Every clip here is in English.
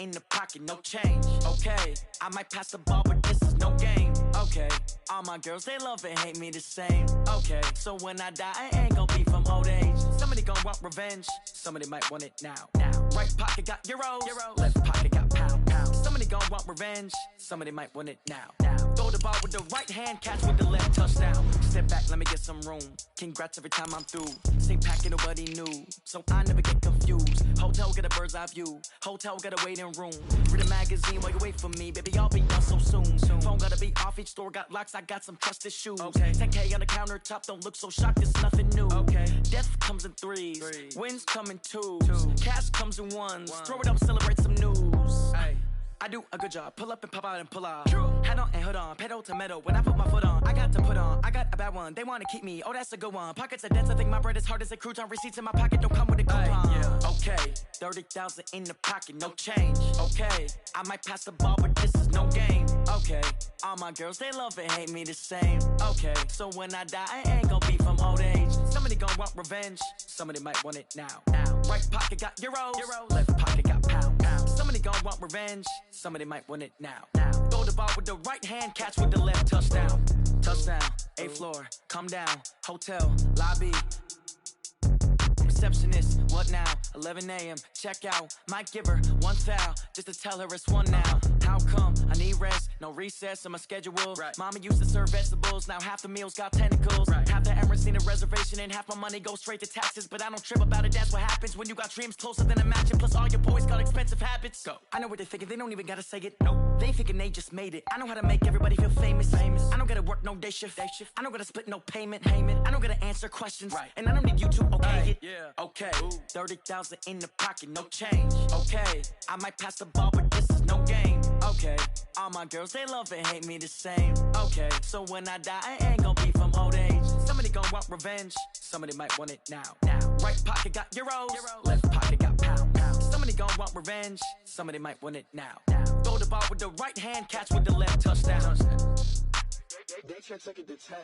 in the pocket, no change. Okay, I might pass the ball, but this is no game. Okay, all my girls, they love and hate me the same. Okay, so when I die, I ain't gon' be from old age. Somebody gon' want revenge, somebody might want it now. Right pocket got euros, left pocket got pound. Somebody gon' want revenge, somebody might want it now. Throw the ball with the right hand, catch with the left, touchdown. Step back, let me get some room. Congrats every time I'm through. Same packet, nobody knew, so I never get confused. Hotel get a bird's eye view, hotel got a waiting room. Read a magazine while you wait for me, baby, I'll be done so soon. Phone gotta be off, each store got locks, I got some trusted shoes. 10K on the countertop, don't look so shocked, it's nothing new. Death comes in threes, wins come in twos, cash comes in ones. Throw it up, celebrate some news. I do a good job, pull up and pop out and pull off. Hat on and hood on, pedal to metal. When I put my foot on, I got to put on. I got a bad one, they wanna keep me, oh that's a good one. Pockets are dense, I think my bread is hard as a crouton. Receipts in my pocket don't come with a coupon. Okay, 30,000 in the pocket, no change. Okay, I might pass the ball, but this is no game. Okay, all my girls, they love and hate me the same. Okay, so when I die, I ain't gon' be from old age. Somebody gon' want revenge, somebody might want it now. Right pocket got euros, left pocket got pound. Somebody gon' want revenge, somebody might want it now. Throw the ball with the right hand, catch with the left, touchdown. Touchdown, 8th floor, come down, hotel, lobby. Receptionist, what now? 11 a.m., check out. Might give her one foul, just to tell her it's one now. How come? I need rest, no recess in my schedule. Mama used to serve vegetables, now half the meals got tentacles. Half the Emirates need a reservation and half my money goes straight to taxes. But I don't trip about it, that's what happens when you got dreams closer than a match. And plus all your boys got expensive habits. I know what they're thinking, they don't even gotta say it. Nope, they thinking they just made it. I know how to make everybody feel famous. I don't gotta work no day shift. I don't gotta split no payment. I don't gotta answer questions. And I don't need you to okay it. Okay, 30,000 in the pocket, no change. Okay, I might pass the ball, but this is no game. Okay, all my girls, they love and hate me the same. Okay, so when I die, I ain't gon' be from old age. Somebody gon' want revenge, somebody might want it now. Right pocket got euros, left pocket got pound. Somebody gon' want revenge, somebody might want it now. Throw the ball with the right hand, catch with the left, touchdown. They can't take it to 10.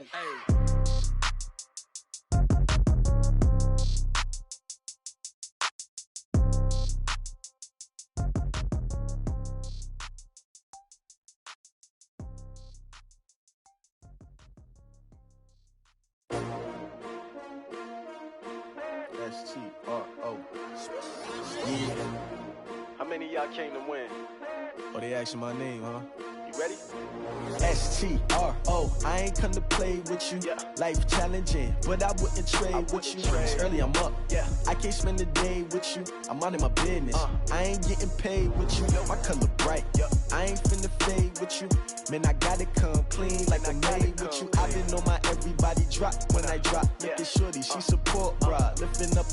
S-T-R-O. Yeah. How many of y'all came to win? Oh, they asking my name, huh? You ready? S-T-R-O. I ain't come to play with you. Life challenging, but I wouldn't trade with you. It's early, I'm up. I can't spend the day with you. I'm minding my business. I ain't getting paid with you. My color bright. I ain't finna fade with you. Man, I gotta come clean like I'm made with you. I've been on my everybody drop when I drop. Look at shorty, she support ride. Lifting up,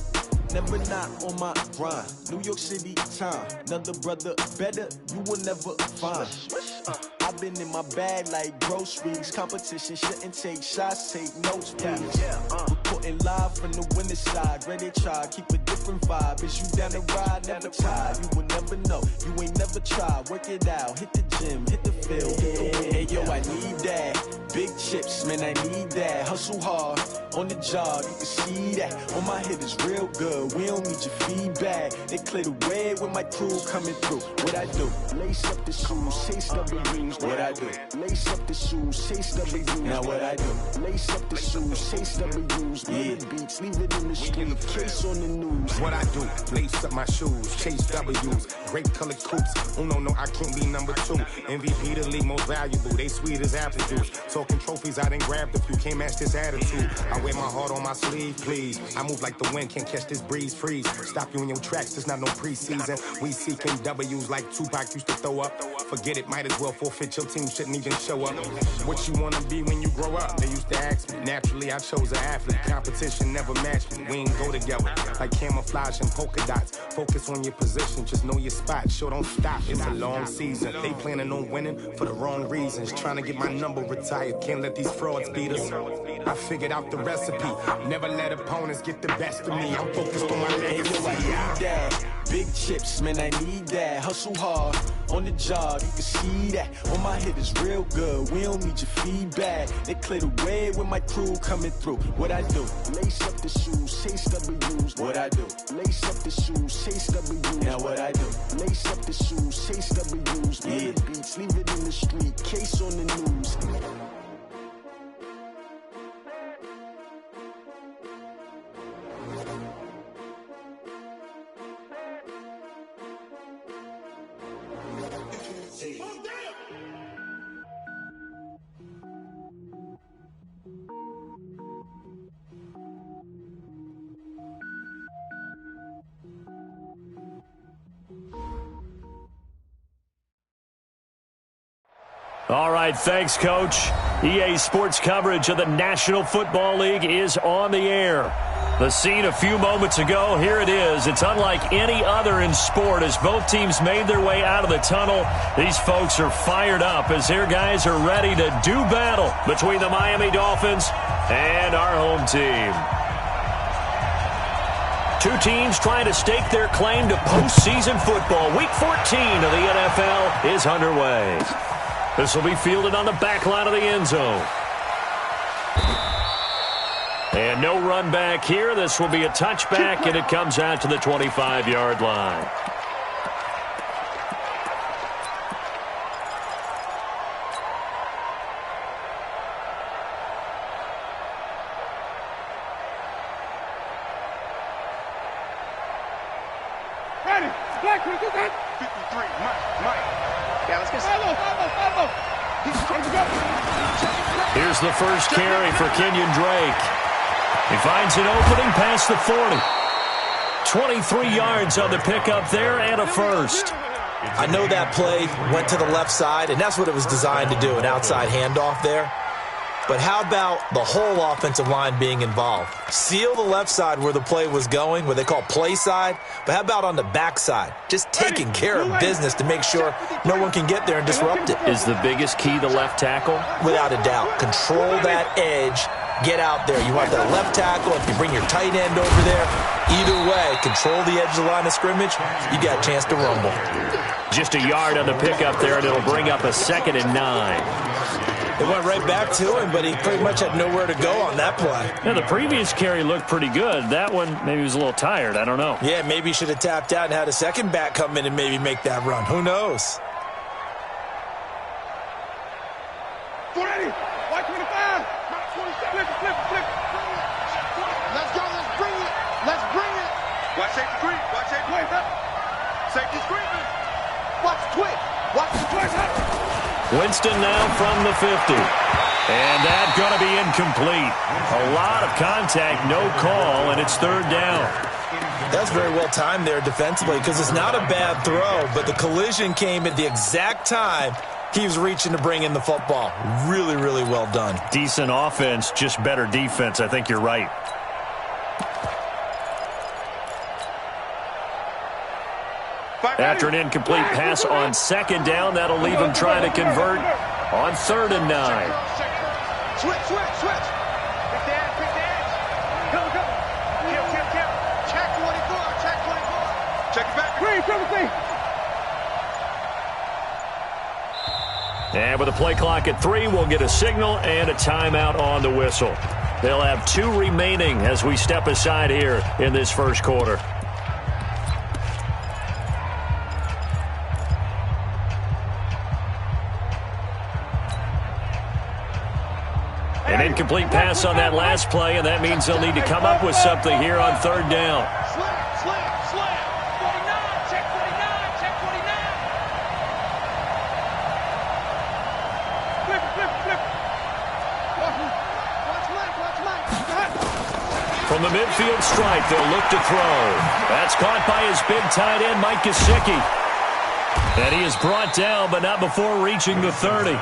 never not on my grind. New York City time. Another brother better, you will never find. I've been in my bag like groceries. Competition shouldn't take shots, take notes, please. Reporting live from the winning side. Ready to try, keep a different vibe. Is you down the ride, never tired. You will never know, you ain't never tried. Work it out, hit the gym, hit the field, hit the wind. Hey yo, I need that. Big chips, man, I need that. Hustle hard, on the job, you can see that. On my head is real good, we don't need your feedback. They clear the way with my crew coming through. What I do? Lace up the shoes, chase W's. What I do? Lace up the shoes, chase W's. Now what I do? Lace up the shoes, chase W's. Murder beats, leave it in the street, case on the news. What I do? Lace up my shoes, chase W's. Great colored coops. Oh no, I can't be number 2. MVP the league most valuable. They sweet as apple juice. Talking trophies, I done grabbed a few. Can't match this attitude. I wear my heart on my sleeve, please. I move like the wind, can't catch this breeze, freeze. Stop you in your tracks, there's not no preseason. We seeking W's like Tupac used to throw up. Forget it, might as well forfeit. Your team shouldn't even show up. What you wanna be when you grow up? They used to ask me. Naturally, I chose an athlete. Competition never matched me. We ain't go together like camouflage and polka dots. Focus on your position, just know your spot. Sure, don't stop. It's a long season. They planning on winning for the wrong reasons. Trying to get my number retired. Can't let these frauds beat us. I figured out the recipe. Never let opponents get the best of me. I'm focused on my legacy. Big chips, man, I need that. Hustle hard, on the job, you can see that. On my head is real good, we don't need your feedback. They clear the way with my crew coming through. What I do? Lace up the shoes, chase W's. What I do? Lace up the shoes, chase W's. Now what I do? Lace up the shoes, KW's, yeah. The beats, leave it in the street, case on the news. All right, thanks, Coach. EA Sports coverage of the National Football League is on the air. The scene a few moments ago, here it is. It's unlike any other in sport as both teams made their way out of the tunnel. These folks are fired up as their guys are ready to do battle between the Miami Dolphins and our home team. Two teams trying to stake their claim to postseason football. Week 14 of the NFL is underway. This will be fielded on the back line of the end zone. And no run back here. This will be a touchback, and it comes out to the 25-yard line. Ready. Black, 53, Mike. Yeah, let's get Here's the first carry for Kenyon Drake. He finds an opening past the 40. 23 yards on the pickup there and a first. I know that play went to the left side, and that's what it was designed to do, an outside handoff there. But how about the whole offensive line being involved? Seal the left side where the play was going, what they call play side. But how about on the back side? Just taking care of business to make sure no one can get there and disrupt it. Is the biggest key the left tackle? Without a doubt. Control that edge. Get out there. You want that left tackle. If you bring your tight end over there, either way, control the edge of the line of scrimmage, you got a chance to rumble. Just a yard on the pickup there, and it'll bring up a 2nd and 9. It went right back to him, but he pretty much had nowhere to go on that play. Yeah, the previous carry looked pretty good. That one, maybe he was a little tired. I don't know. Yeah, maybe he should have tapped out and had a second back come in and maybe make that run. Who knows? 40, white 25, 27, flip. Let's go, let's bring it. Watch safety screen, Safety screen. Watch the twitch. Winston now from the 50. And that's going to be incomplete. A lot of contact, no call, and it's 3rd down. That's very well timed there defensively because it's not a bad throw, but the collision came at the exact time he was reaching to bring in the football. Really, really well done. Decent offense, just better defense. I think you're right. After an incomplete pass on 2nd down, that'll leave him trying to convert on 3rd and 9. Switch. Pick the edge. Come. Check 24. Check it back. Green. And with a play clock at 3, we'll get a signal and a timeout on the whistle. They'll have 2 remaining as we step aside here in this first quarter. An incomplete pass on that last play, and that means they'll need to come up with something here on 3rd down. Slam. 49, check 49. Flip. Watch left. From the midfield stripe, they'll look to throw. That's caught by his big tight end, Mike Gesicki. And he is brought down, but not before reaching the 30.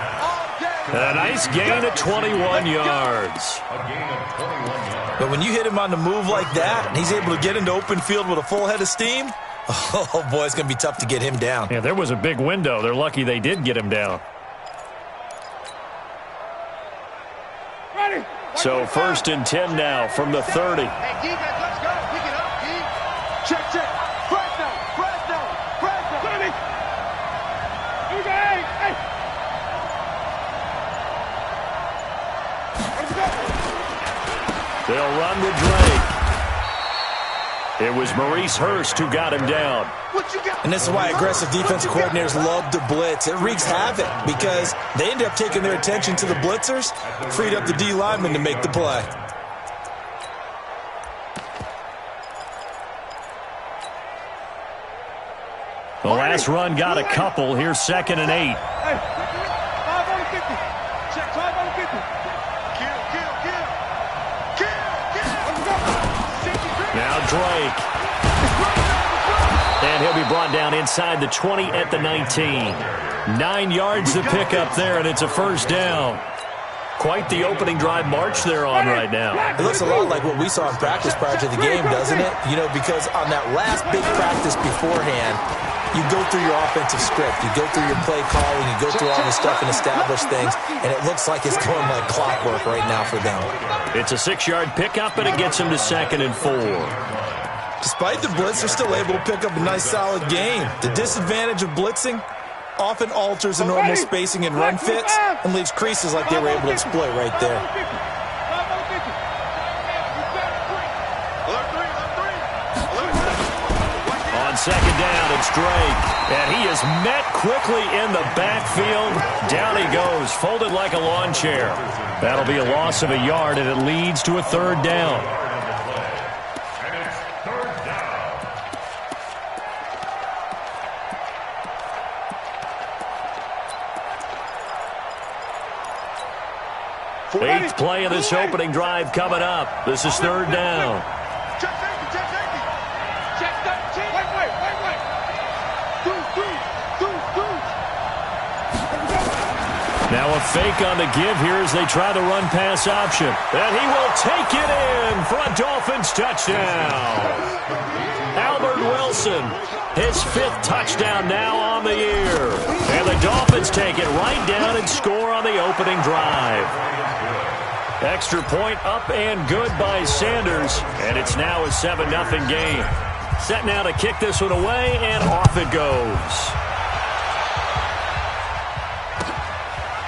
A nice gain at 21 yards. But when you hit him on the move like that, and he's able to get into open field with a full head of steam, oh, boy, it's going to be tough to get him down. Yeah, there was a big window. They're lucky they did get him down. Ready. So 1st and 10 now from the 30. Hey, defense, let's go. Pick it up, D. Check. Fresno. 30. Here we go. Hey. They'll run with Drake. It was Maurice Hurst who got him down. And this is why aggressive defense coordinators love to blitz. It wreaks havoc because they end up taking their attention to the blitzers, freed up the D lineman to make the play. The last run got a couple. Here's 2nd and 8. Hey, 5 on 50. Check 5 on 50. Kill. Now Drake. And he'll be brought down inside the 20 at the 19. 9 yards to pick up there, and it's a first down. Quite the opening drive march they're on right now. It looks a lot like what we saw in practice prior to the game, doesn't it? You know, because on that last big practice beforehand, you go through your offensive script, you go through your play calling, you go through all this stuff and establish things, and it looks like it's going like clockwork right now for them. It's a 6-yard pickup, and it gets them to 2nd and 4. Despite the blitz, they're still able to pick up a nice, solid gain. The disadvantage of blitzing often alters the normal spacing and run fits and leaves creases like they were able to exploit right there. On 2nd down, it's Drake. And he is met quickly in the backfield. Down he goes, folded like a lawn chair. That'll be a loss of a yard, and it leads to a 3rd down. Eighth play of this opening drive coming up. This is 3rd down. Check safety. Wait. Now a fake on the give here as they try the run-pass option. And he will take it in for a Dolphins touchdown. Albert Wilson, his 5th touchdown now on the year. And the Dolphins take it right down and score on the opening drive. Extra point up and good by Sanders. And it's now a 7-0 game. Set now to kick this one away, and off it goes.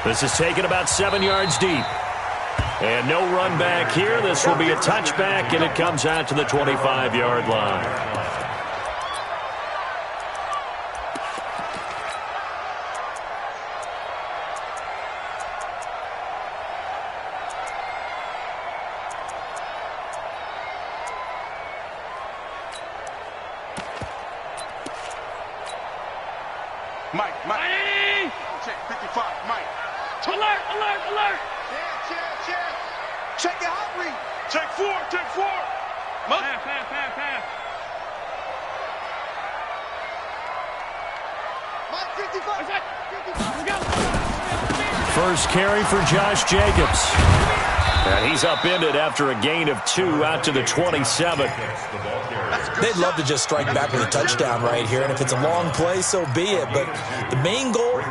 This is taken about 7 yards deep. And no run back here. This will be a touchback, and it comes out to the 25-yard line. Mike. Check 55, Mike. Alert. Check your hot read. Check 4. Pass. Mike, 55. First carry for Josh Jacobs. And he's upended after a gain of 2 out to the 27. They'd love to just strike back with a touchdown right here, and if it's a long play, so be it. But the main goal,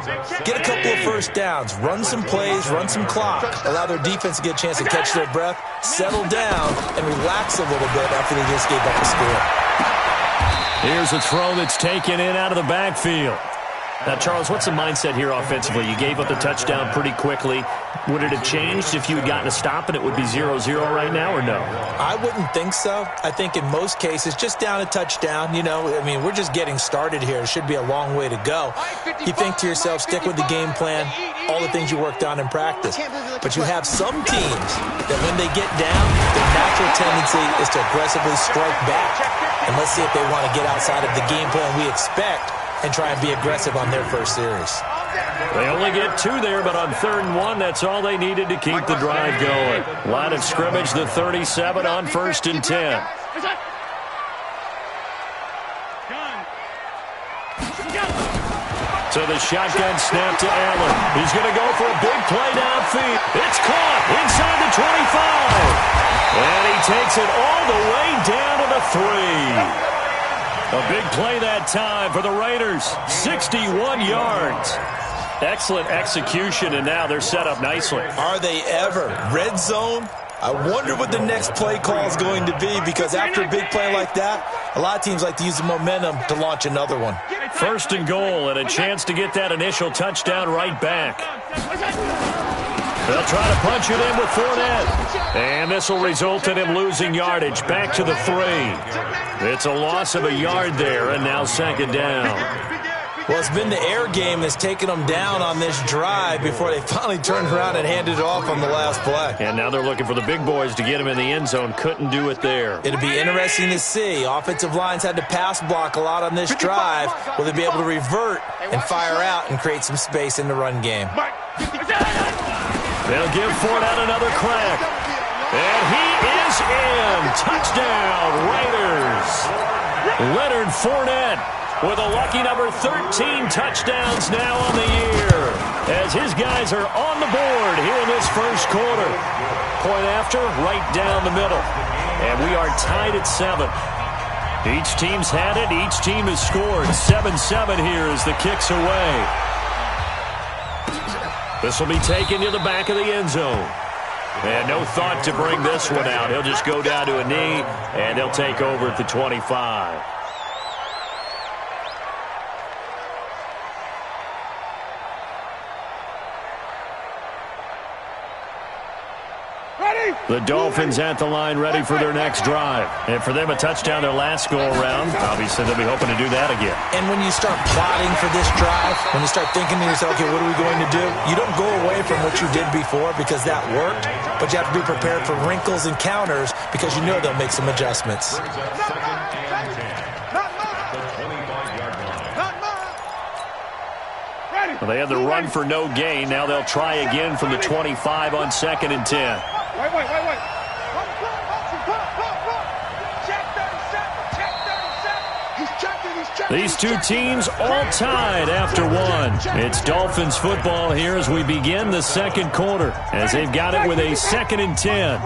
get a couple of first downs, run some plays, run some clock, allow their defense to get a chance to catch their breath, settle down, and relax a little bit after they just gave up a score. Here's a throw that's taken in out of the backfield. Now, Charles, what's the mindset here offensively? You gave up the touchdown pretty quickly. Would it have changed if you had gotten a stop and it would be 0-0 right now, or no? I wouldn't think so. I think in most cases, just down a touchdown, you know, I mean, we're just getting started here. It should be a long way to go. You think to yourself, stick with the game plan, all the things you worked on in practice. But you have some teams that when they get down, their natural tendency is to aggressively strike back. And let's see if they want to get outside of the game plan we expect and try and be aggressive on their first series. They only get 2 there, but on 3rd and 1, that's all they needed to keep the drive going. Line of scrimmage, the 37 on 1st and 10. So the shotgun snap to Allen. He's going to go for a big play downfield. It's caught inside the 25. And he takes it all the way down to the 3. A big play that time for the Raiders. 61 yards. Excellent execution, and now they're set up nicely. Are they ever? Red zone? I wonder what the next play call is going to be, because after a big play like that, a lot of teams like to use the momentum to launch another one. 1st and goal, and a chance to get that initial touchdown right back. They'll try to punch it in with Fournette. And this will result in him losing yardage. Back to the 3. It's a loss of a yard there, and now second down. Well, it's been the air game that's taken them down on this drive before they finally turned around and handed it off on the last play. And now they're looking for the big boys to get him in the end zone. Couldn't do it there. It'll be interesting to see. Offensive lines had to pass block a lot on this drive. Will they be able to revert and fire out and create some space in the run game? They'll give Fournette another crack. And he is in. Touchdown, Raiders. Leonard Fournette with a lucky number 13 touchdowns now on the year, as his guys are on the board here in this first quarter. Point after, right down the middle. And we are tied at 7. Each team's had it. Each team has scored. 7-7 here as the kick's away. This will be taken to the back of the end zone. And no thought to bring this one out. He'll just go down to a knee, and they'll take over at the 25. The Dolphins at the line, ready for their next drive. And for them, a touchdown their last go-around. Obviously, they'll be hoping to do that again. And when you start plotting for this drive, when you start thinking to yourself, okay, what are we going to do? You don't go away from what you did before because that worked, but you have to be prepared for wrinkles and counters because you know they'll make some adjustments. Well, they had the run for no gain. Now they'll try again from the 25 on 2nd and 10. Wait. These two teams all tied after one. It's Dolphins football here as we begin the second quarter, as they've got it with a 2nd and 10.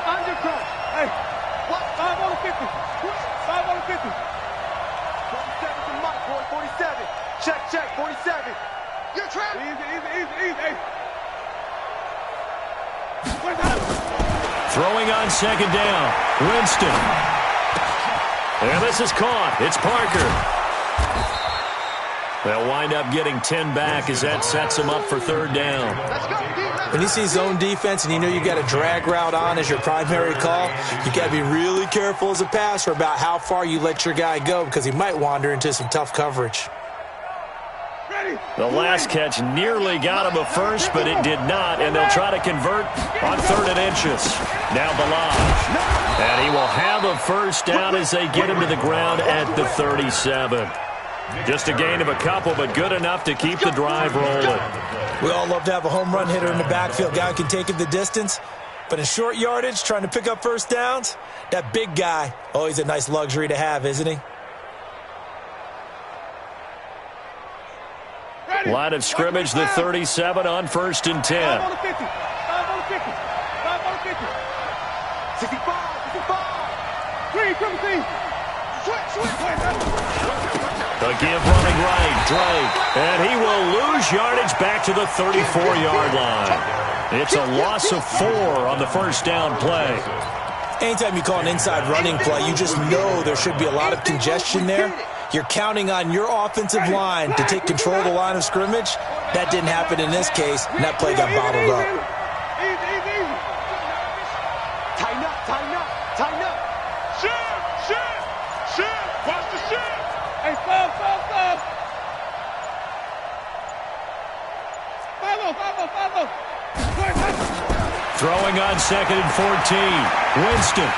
Undercut. Hey, 5 on 50. 5 on 50. 47 to Mike, boy, 47. Check, 47. You're trapped. Easy. Hey. Throwing on 2nd down. Winston. And this is caught. It's Parker. They'll wind up getting 10 back as that sets them up for 3rd down. When you see zone defense and you know you got a drag route on as your primary call, you got to be really careful as a passer about how far you let your guy go because he might wander into some tough coverage. The last catch nearly got him a first, but it did not, and they'll try to convert on 3rd and inches. Now Balaj. And he will have a first down as they get him to the ground at the 37. Just a gain of a couple, but good enough to keep the drive rolling. We all love to have a home run hitter in the backfield. Guy who can take it the distance. But in short yardage, trying to pick up first downs, that big guy, always a nice luxury to have, isn't he? Line of scrimmage, the 37 on 1st and 10. 5 on the 50. 5 on the 50. 5 on the 50. 65. Swing, Timothy. The give running right, Drake. And he will lose yardage back to the 34-yard line. It's a loss of 4 on the first down play. Anytime you call an inside running play, you just know there should be a lot of congestion there. You're counting on your offensive line to take control of the line of scrimmage. That didn't happen in this case, and that play got bottled up. Easy. Tighten up. Shift. Watch the shift. Hey, stop. 5-0. Throwing on 2nd and 14. Winston.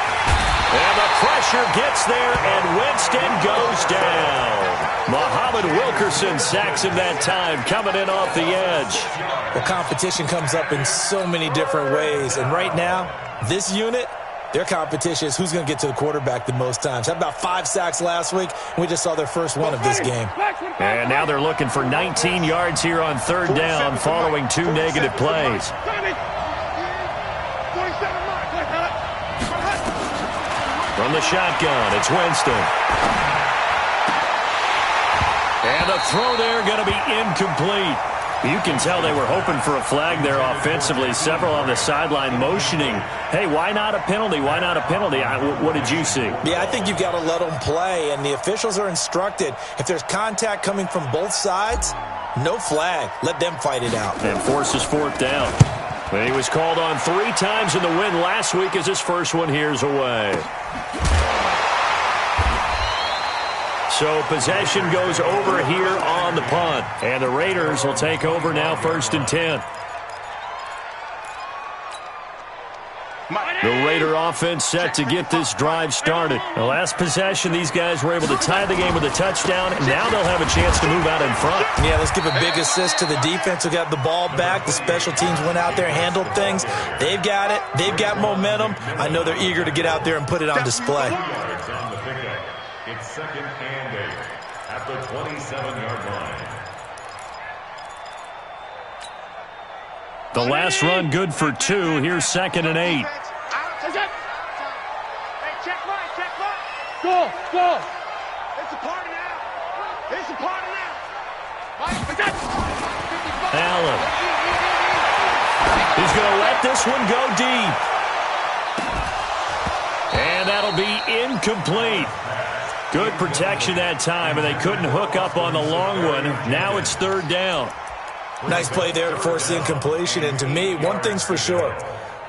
And the pressure gets there, and Winston goes down. Muhammad Wilkerson sacks him that time, coming in off the edge. Well, competition comes up in so many different ways, and right now, this unit, their competition is who's going to get to the quarterback the most times. Had about 5 sacks last week, and we just saw their first one of this game. And now they're looking for 19 yards here on 3rd down following 2 negative plays. From the shotgun, it's Winston. And the throw there going to be incomplete. You can tell they were hoping for a flag there offensively. Several on the sideline motioning, hey, why not a penalty? Why not a penalty? What did you see? Yeah, I think you've got to let them play, and the officials are instructed. If there's contact coming from both sides, no flag. Let them fight it out. And forces fourth down. He was called on 3 times in the win last week as his first one here's away. So possession goes over here on the punt. And the Raiders will take over now, 1st and 10. The Raider offense set to get this drive started. The last possession, these guys were able to tie the game with a touchdown, and now they'll have a chance to move out in front. Yeah, let's give a big assist to the defense who got the ball back. The special teams went out there, handled things. They've got it. They've got momentum. I know they're eager to get out there and put it on display. It's 2nd and 8 at the 27-yard line. The last run good for 2. Here's 2nd and 8. Go! It's a party now! It's a party now! Allen. He's going to let this one go deep. And that'll be incomplete. Good protection that time, and they couldn't hook up on the long one. Now it's 3rd down. Nice play there to force the incompletion. And to me, one thing's for sure.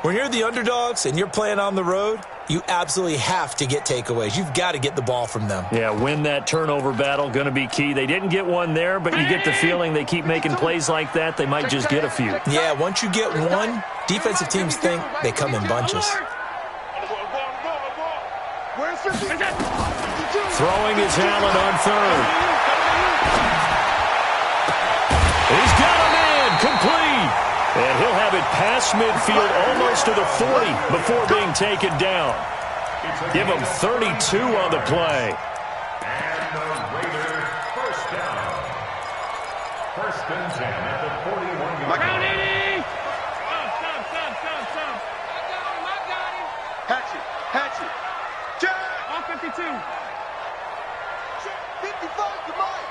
When you're the underdogs and you're playing on the road, you absolutely have to get takeaways. You've got to get the ball from them. Yeah, win that turnover battle, going to be key. They didn't get one there, but you get the feeling they keep making plays like that, they might just get a few. Yeah, once you get one, defensive teams think they come in bunches. Throwing is Allen on 3rd. He's got a man, complete. And he'll have it past midfield, almost to the 40 before being taken down. Give him 32 on the play. And the Raiders first down. 1st and 10 at the 41-yard line. Stop. Hatchet. Check. On 52. Check 55 to Mike.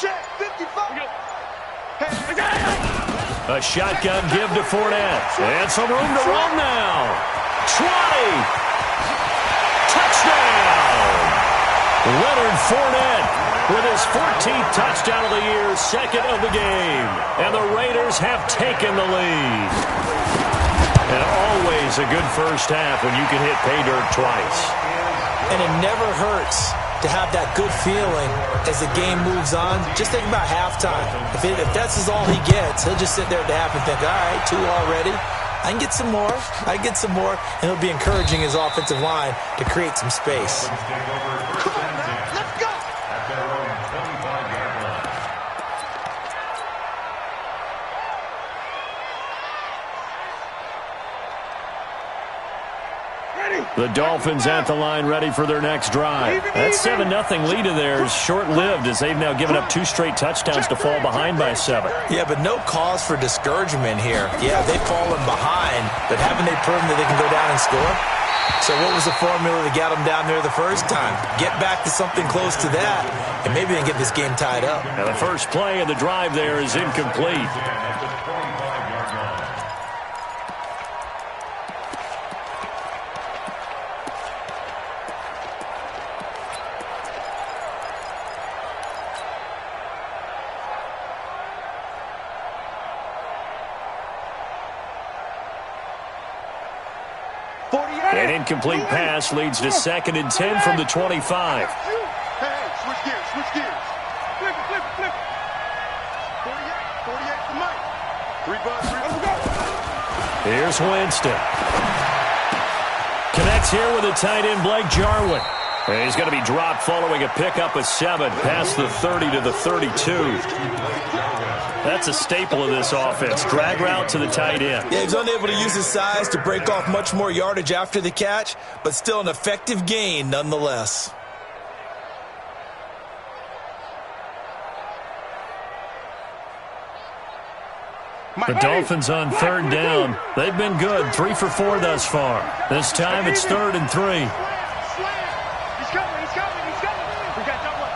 Check 55. A shotgun give to Fournette. And some room to run now. 20. Touchdown. Leonard Fournette with his 14th touchdown of the year, 2nd of the game. And the Raiders have taken the lead. And always a good first half when you can hit pay dirt twice. And it never hurts to have that good feeling as the game moves on. Just think about halftime. If that's all he gets, he'll just sit there at the half and think, all right, 2 already. I can get some more. And he'll be encouraging his offensive line to create some space. Let's go! At their own 25-yard line. The Dolphins at the line, ready for their next drive. That 7-0 lead of theirs short-lived as they've now given up 2 straight touchdowns to fall behind by 7. Yeah, but no cause for discouragement here. Yeah, they've fallen behind, but haven't they proven that they can go down and score? So what was the formula that got them down there the first time? Get back to something close to that, and maybe they can get this game tied up. Now the first play of the drive there is incomplete. An incomplete pass leads to 2nd and 10 from the 25. Hey, switch gears. Flip it. 48 to Mike. 3 bucks, let's go. Here's Winston. Connects here with a tight end, Blake Jarwin. And he's going to be dropped following a pickup of 7 past the 30 to the 32. That's a staple of this offense. Drag route to the tight end. Yeah, he's unable to use his size to break off much more yardage after the catch, but still an effective gain nonetheless. The Dolphins on 3rd down. They've been good, 3 for 4 thus far. This time it's 3rd and 3. He's coming. We got double up.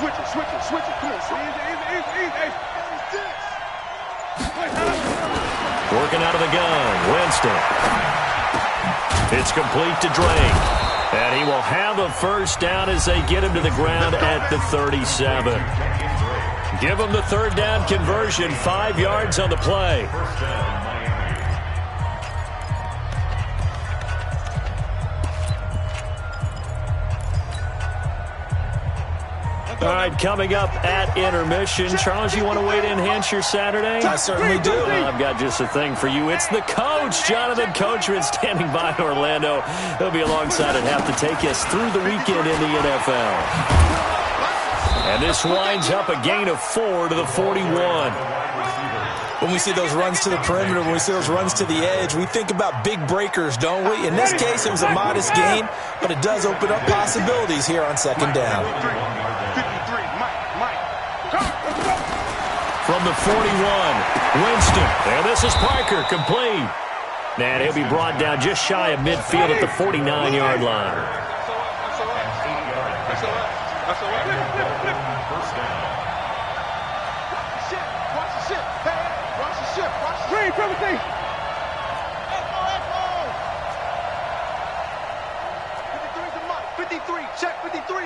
Switch it. Come on, easy. Working out of the gun, Winston. It's complete to Drake. And he will have a first down as they get him to the ground at the 37. Give him the third down conversion, 5 yards on the play. All right, coming up at intermission. Charles, you want to wait to enhance your Saturday? I certainly do. Well, I've got just a thing for you. It's the coach, Jonathan Coachman, standing by in Orlando. He'll be alongside at half to take us through the weekend in the NFL. And this winds up a gain of 4 to the 41. When we see those runs to the perimeter, when we see those runs to the edge, we think about big breakers, don't we? In this case, it was a modest gain, but it does open up possibilities here on second down. From the 41, Winston. And this is Parker, complete. And he'll be brought down just shy of midfield at the 49-yard line. Check 53.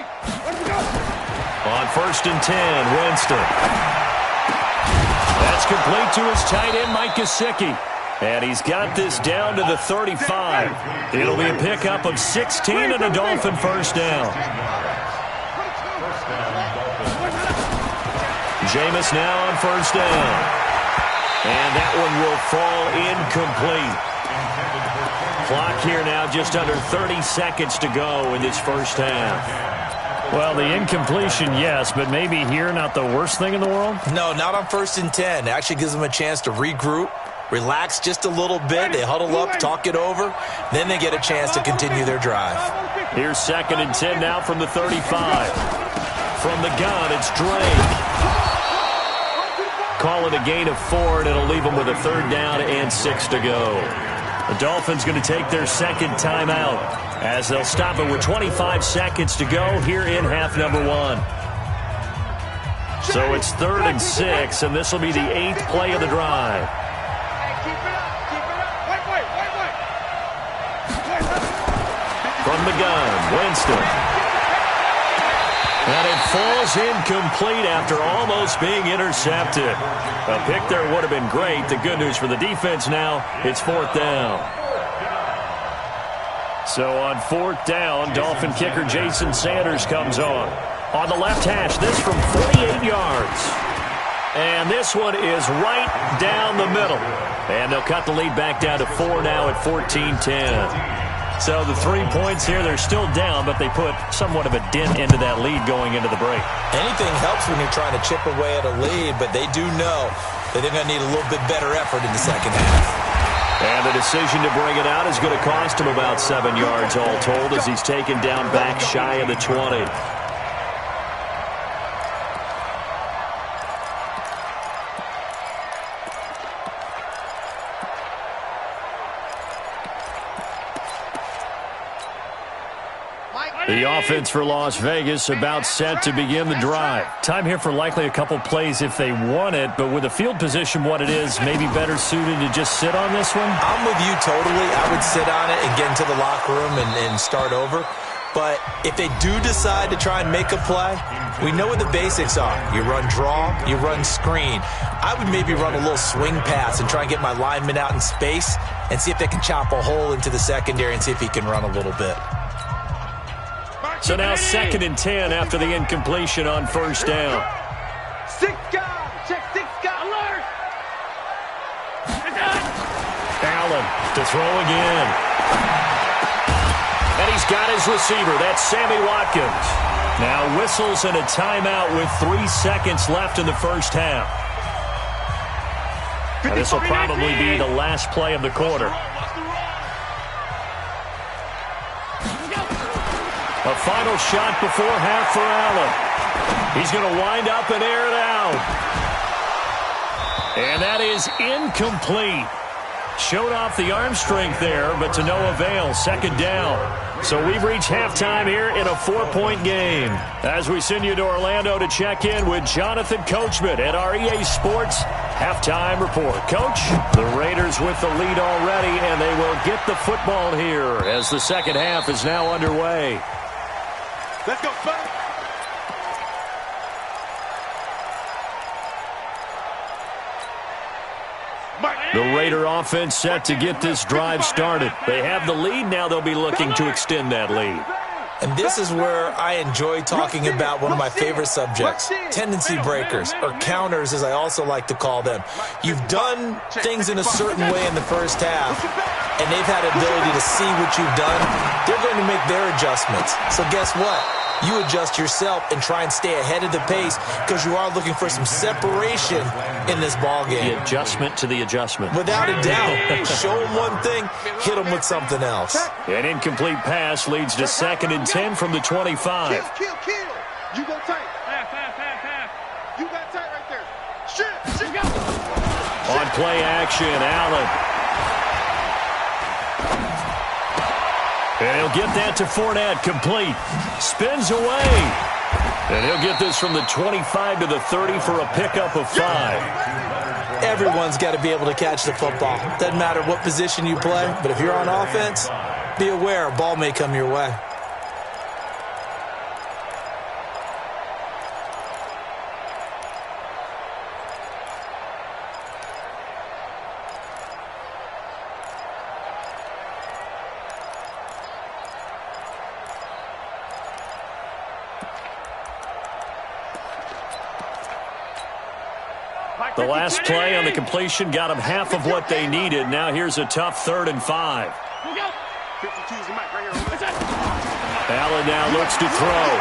On first and 10, Winston. That's complete to his tight end, Mike Gesicki. And he's got this down to the 35. It'll be a pickup of 16 and a Dolphin first down. Jameis now on first down. And that one will fall incomplete. Clock here now just under 30 seconds to go in this first half. Well, the incompletion, yes, but maybe here not the worst thing in the world? No, not on first and 10. It actually gives them a chance to regroup, relax just a little bit. They huddle up, talk it over. Then they get a chance to continue their drive. Here's second and 10 now from the 35. From the gun, it's Drake. Call it a gain of 4, and it'll leave them with a third down and 6 to go. The Dolphins going to take their second timeout as they'll stop it with 25 seconds to go here in half number 1. So it's 3rd and 6, and this will be the 8th play of the drive. From the gun, Winston. And it falls incomplete after almost being intercepted. A pick there would have been great. The good news for the defense now, it's 4th down. So on 4th down, Dolphin kicker Jason Sanders comes on. On the left hash, this from 48 yards. And this one is right down the middle. And they'll cut the lead back down to 4 now at 14-10. So the 3 points here, they're still down, but they put somewhat of a dent into that lead going into the break. Anything helps when you're trying to chip away at a lead, but they do know that they're going to need a little bit better effort in the second half. And the decision to bring it out is going to cost him about 7 yards all told as he's taken down back shy of the 20. The offense for Las Vegas about set to begin the drive. Time here for likely a couple plays if they want it, but with the field position what it is, maybe better suited to just sit on this one? I'm with you totally. I would sit on it and get into the locker room and start over. But if they do decide to try and make a play, we know what the basics are. You run draw, you run screen. I would maybe run a little swing pass and try and get my lineman out in space and see if they can chop a hole into the secondary and see if he can run a little bit. So now 2nd and 10 after the incompletion on first down. 6 guys. Check 6 guys. Alert. Allen to throw again. And he's got his receiver. That's Sammy Watkins. Now whistles and a timeout with 3 seconds left in the first half. And this will probably be the last play of the quarter. A final shot before half for Allen. He's going to wind up and air it out. And that is incomplete. Showed off the arm strength there, but to no avail. Second down. So we've reached halftime here in a 4-point game. As we send you to Orlando to check in with Jonathan Coachman at our EA Sports Halftime Report. Coach, the Raiders with the lead already, and they will get the football here as the second half is now underway. Let's go, Spurs. The Raider offense set to get this drive started. They have the lead. Now they'll be looking to extend that lead. And this is where I enjoy talking about one of my favorite subjects, tendency breakers, or counters as I also like to call them. You've done things in a certain way in the first half, and they've had ability to see what you've done. They're going to make their adjustments. So guess what? You adjust yourself and try and stay ahead of the pace because you are looking for some separation in this ball game. The adjustment to the adjustment. Without a doubt. Show them one thing, hit them with something else. An incomplete pass leads to 2nd and 10 from the 25. Kill. You go tight. Half. You got tight right there. Shit, go. On play action, Allen. And he'll get that to Fournette, complete. Spins away. And he'll get this from the 25 to the 30 for a pickup of 5. Everyone's got to be able to catch the football. Doesn't matter what position you play, but if you're on offense, be aware a ball may come your way. The last play on the completion got them half of what they needed. Now here's a tough 3rd and 5. Allen now looks to throw.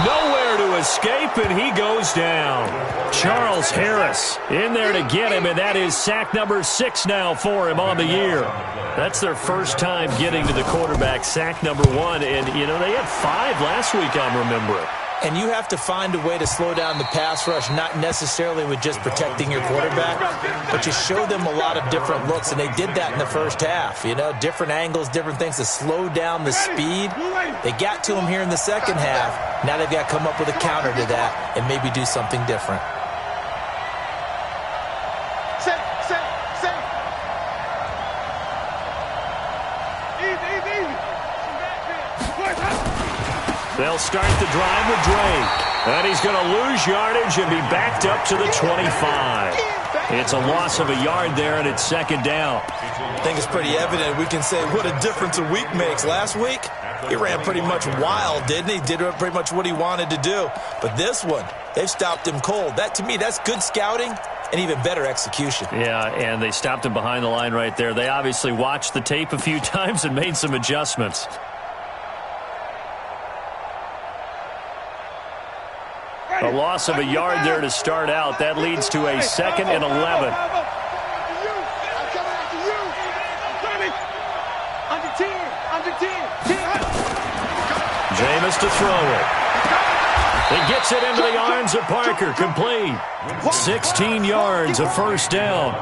Nowhere to escape, and he goes down. Charles Harris in there to get him, and that is sack number 6 now for him on the year. That's their first time getting to the quarterback, sack number 1. And, you know, they had 5 last week, I'm remembering. And you have to find a way to slow down the pass rush, not necessarily with just protecting your quarterback, but you show them a lot of different looks, and they did that in the first half. You know, different angles, different things to slow down the speed. They got to him here in the second half. Now they've got to come up with a counter to that and maybe do something different. They'll start the drive with Drake. And he's going to lose yardage and be backed up to the 25. It's a loss of a yard there, and it's 2nd down. I think it's pretty evident. We can say what a difference a week makes. Last week, he ran pretty much wild, didn't he? Did pretty much what he wanted to do. But this one, they've stopped him cold. That, to me, that's good scouting and even better execution. Yeah, and they stopped him behind the line right there. They obviously watched the tape a few times and made some adjustments. A loss of a yard there to start out. That leads to a 2nd and 11. Jameis to throw it. He gets it into the arms of Parker. Complete. 16 yards, a 1st down.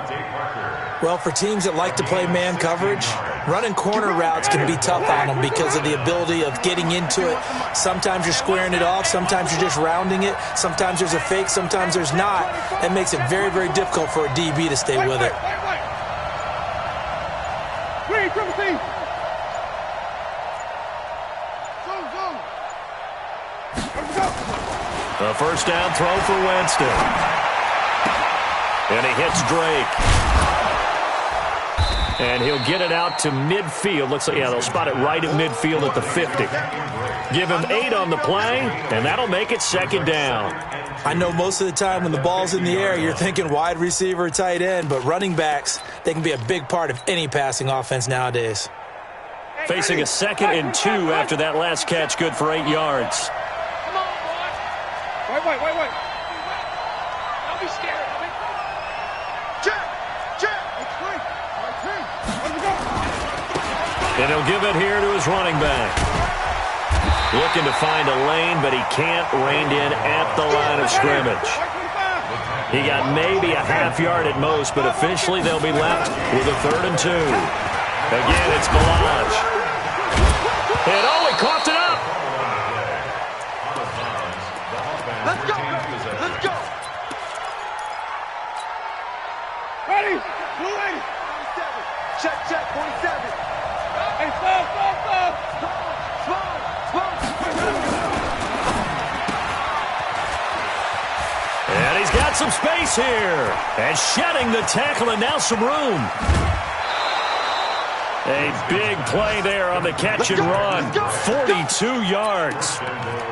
Well, for teams that like to play man coverage, running corner routes can be tough on them because of the ability of getting into it. Sometimes you're squaring it off. Sometimes you're just rounding it. Sometimes there's a fake. Sometimes there's not. That makes it very, very difficult for a DB to stay with it. A 1st down throw for Winston. And he hits Drake. And he'll get it out to midfield. Looks like, yeah, they'll spot it right at midfield at the 50. Give him 8 on the play, and that'll make it 2nd down. I know most of the time when the ball's in the air, you're thinking wide receiver, tight end, but running backs, they can be a big part of any passing offense nowadays. Facing a 2nd and 2 after that last catch, good for 8 yards. Come on, boy. Wait. Don't be scared. Check. And he'll give it here to his running back. Looking to find a lane, but he can't. Reined in at the line of scrimmage. He got maybe a half yard at most, but officially they'll be left with a 3rd and 2. Again, it's Balaj. And he coughed it up. Let's go, let's go. Ready, blue lady. 47. Check, 47. Hey, stop. And he's got some space here. And shedding the tackle, and now some room. A big play there on the catch and run. 42 yards.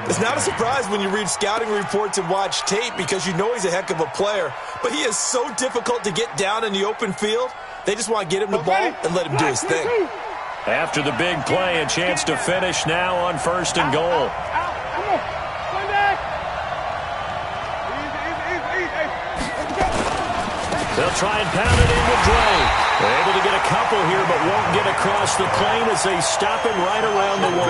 It's not a surprise when you read scouting reports and watch tape because you know he's a heck of a player. But he is so difficult to get down in the open field. They just want to get him the ball and let him do his thing. After the big play, a chance to finish now on 1st and goal. They'll try and pound it in with Dre. They're able to get a couple here, but won't get across the plane as they stop him right around the 1.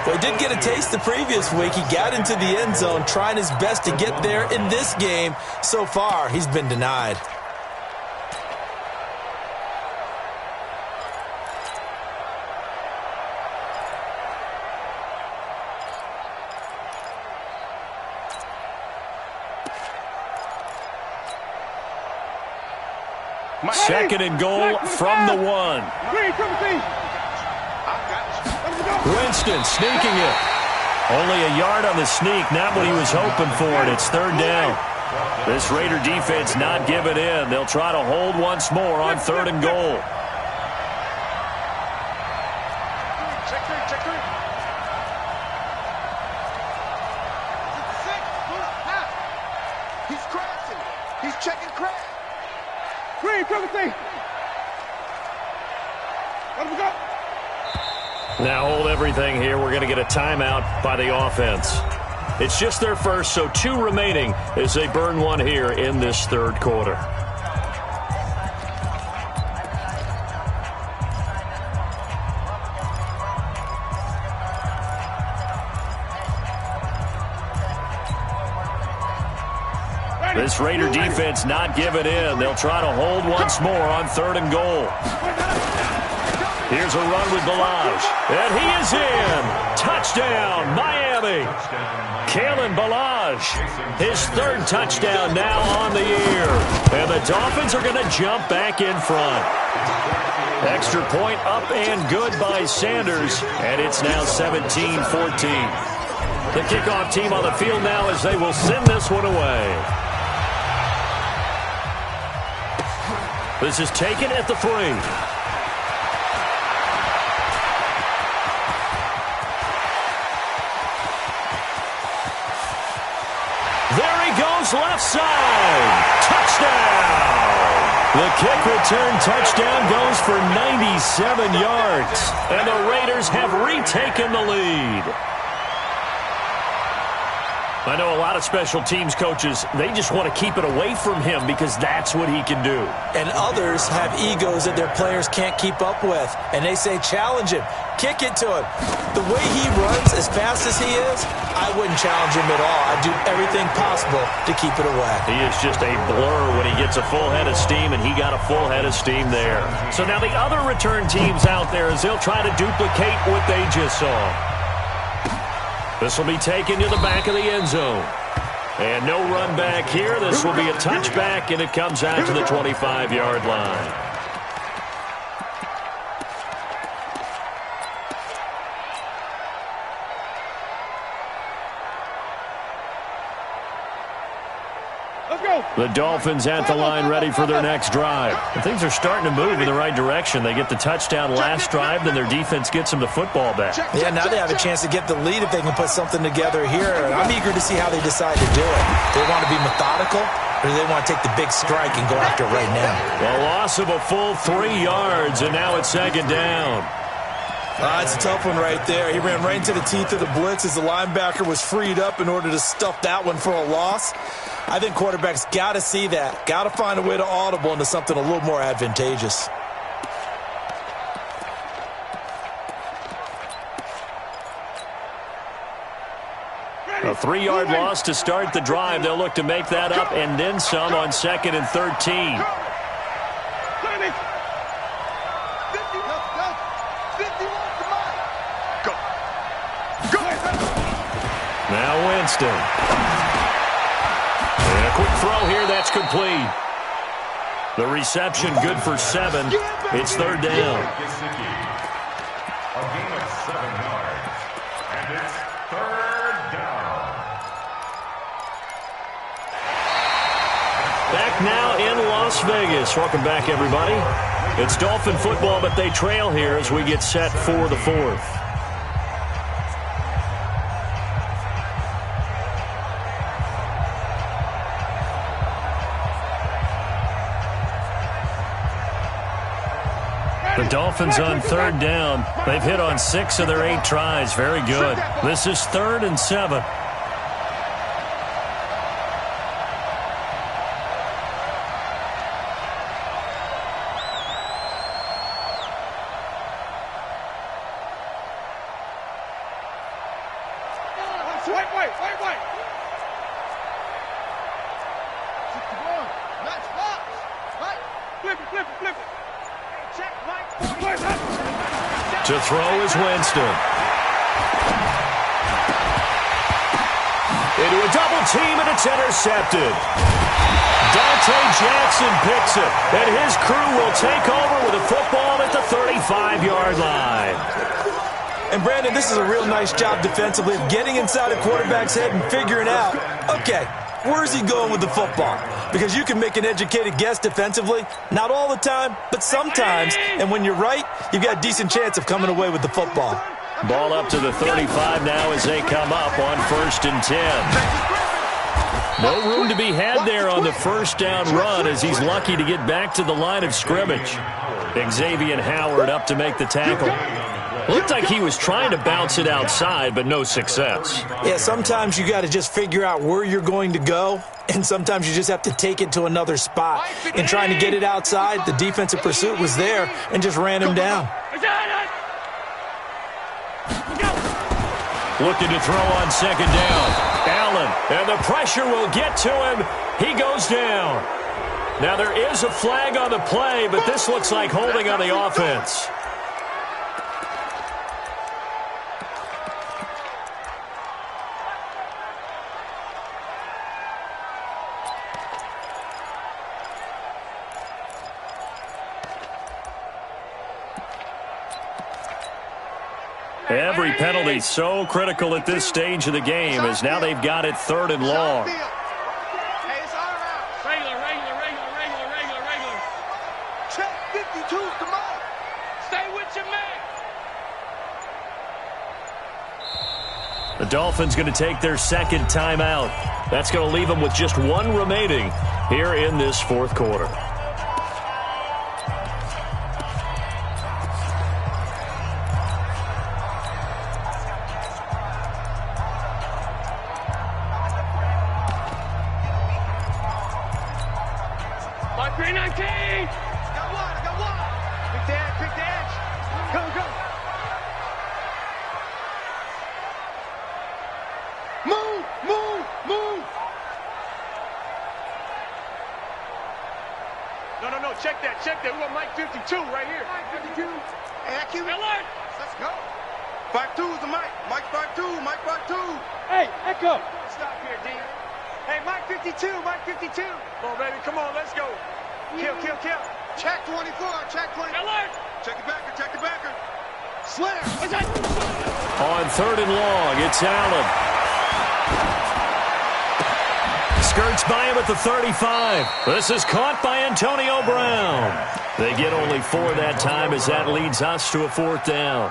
Well, he did get a taste the previous week. He got into the end zone, trying his best to get there in this game. So far, he's been denied. Second and goal from the 1. Winston sneaking it. Only a yard on the sneak, not what he was hoping for, and it's 3rd down. This Raider defense not giving in. They'll try to hold once more on 3rd and goal. Check three. He's crashing. He's checking crash. Green, cover thing. Let him go. Now hold everything here. We're going to get a timeout by the offense. It's just their first, so 2 remaining as they burn 1 here in this 3rd quarter. This Raider defense not giving in. They'll try to hold once more on 3rd and goal. Here's a run with Balaj. And he is in. Touchdown, Miami. Kalen Balaj, his 3rd touchdown now on the year. And the Dolphins are going to jump back in front. Extra point up and good by Sanders. And it's now 17-14. The kickoff team on the field now as they will send this one away. This is taken at the 3. There he goes, left side. Touchdown. The kick return touchdown goes for 97 yards. And the Raiders have retaken the lead. I know a lot of special teams coaches, they just want to keep it away from him because that's what he can do. And others have egos that their players can't keep up with. And they say, challenge him. Kick it to him. The way he runs as fast as he is, I wouldn't challenge him at all. I'd do everything possible to keep it away. He is just a blur when he gets a full head of steam, and he got a full head of steam there. So now the other return teams out there as they'll try to duplicate what they just saw. This will be taken to the back of the end zone. And no run back here. This will be a touchback, and it comes out to the 25-yard line. The Dolphins at the line ready for their next drive. And things are starting to move in the right direction. They get the touchdown last drive, then their defense gets them the football back. Yeah, now they have a chance to get the lead if they can put something together here. I'm eager to see how they decide to do it. They want to be methodical, or do they want to take the big strike and go after it right now? The loss of a full 3 yards, and now it's second down. It's a tough one right there. He ran right into the teeth of the blitz as the linebacker was freed up in order to stuff that one for a loss. I think quarterbacks got to see that. Got to find a way to audible into something a little more advantageous. A 3-yard loss to start the drive. They'll look to make that up and then some on 2nd and 13. Now Winston. And a quick throw here. That's complete. The reception good for 7. It's 3rd down. A gain of 7 yards. And it's 3rd down. Back now in Las Vegas. Welcome back, everybody. It's Dolphin football, but they trail here as we get set for the 4th. The Dolphins on 3rd down. They've hit on 6 of their 8 tries. Very good. This is 3rd and 7. Wait. Flip it. Check, Mike. To throw is Winston. Into a double team, and it's intercepted. Dante Jackson picks it, and his crew will take over with the football at the 35-yard line. And, Brandon, this is a real nice job defensively of getting inside a quarterback's head and figuring out, okay, where's he going with the football? Because you can make an educated guess defensively, not all the time, but sometimes. And when you're right, you've got a decent chance of coming away with the football. Ball up to the 35 now as they come up on 1st and 10. No room to be had there on the 1st down run as he's lucky to get back to the line of scrimmage. Xavier Howard up to make the tackle. Looked like he was trying to bounce it outside, but no success. Yeah, sometimes you got to just figure out where you're going to go, and sometimes you just have to take it to another spot. In trying to get it outside, the defensive pursuit was there and just ran him down. Looking to throw on 2nd down. Allen, and the pressure will get to him. He goes down. Now there is a flag on the play, but this looks like holding on the offense. Every penalty so critical at this stage of the game as now they've got it 3rd and long. Hey, it's all around. Regular. Check 52's the mark. Stay with your man. The Dolphins going to take their 2nd timeout. That's going to leave them with just 1 remaining here in this 4th quarter. No, check that. We got Mike 52 right here. Mike 52. Hey, Q. Alert. Let's go. 5-2 is the Mike. Mike 5-2. Hey, Echo. Stop here, D. Hey, Mike 52. Come on, baby. Come on, let's go. Kill. Check 24. Alert. Check the backer. Slam. On 3rd and long, it's Allen. Skirts by him at the 35. This is caught by Antonio Brown. They get only 4 that time as that leads us to a 4th down.